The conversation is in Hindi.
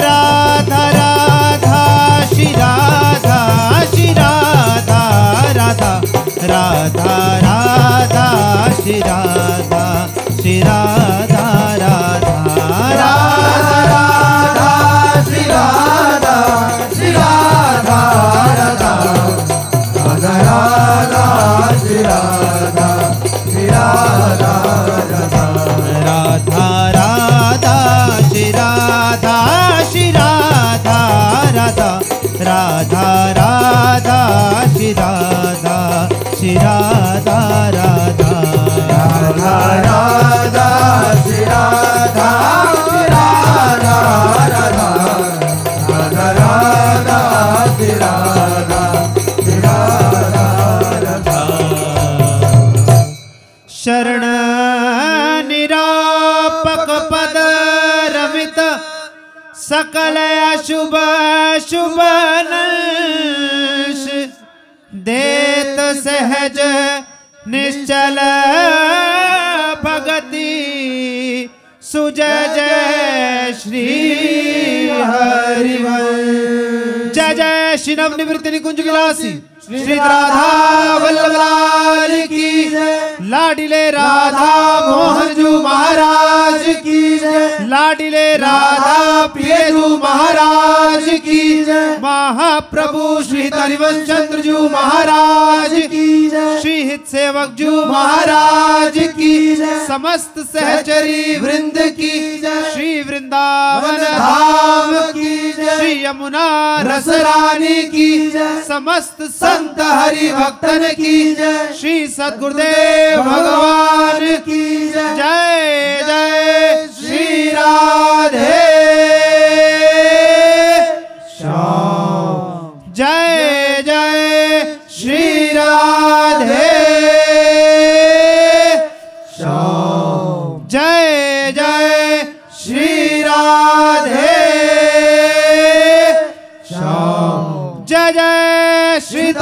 राधा शुभनंश देत सहज निश्चल भगति सुजय जय श्री हरिवंश। जय जय श्री नवनिवृत्ति निकुंज विलासी श्री राधा वल्लभ लाल की लाडिले राधा मोहन जू महाराज की लाडिले राधा प्रियजू महाराज की महाप्रभु श्री हरिवंश चंद्र जू महाराज की श्री हित सेवक जू महाराज की समस्त सहचरी वृंद की श्री वृंदावन धाम की श्री यमुना रसरानी की समस्त संत हरि भक्तन की श्री सद्गुरुदेव भगवान की जय जय श्री राधे श्याम। जय जय श्री राधे श्याम। जय जय श्री राधे श्याम। जय जय श्री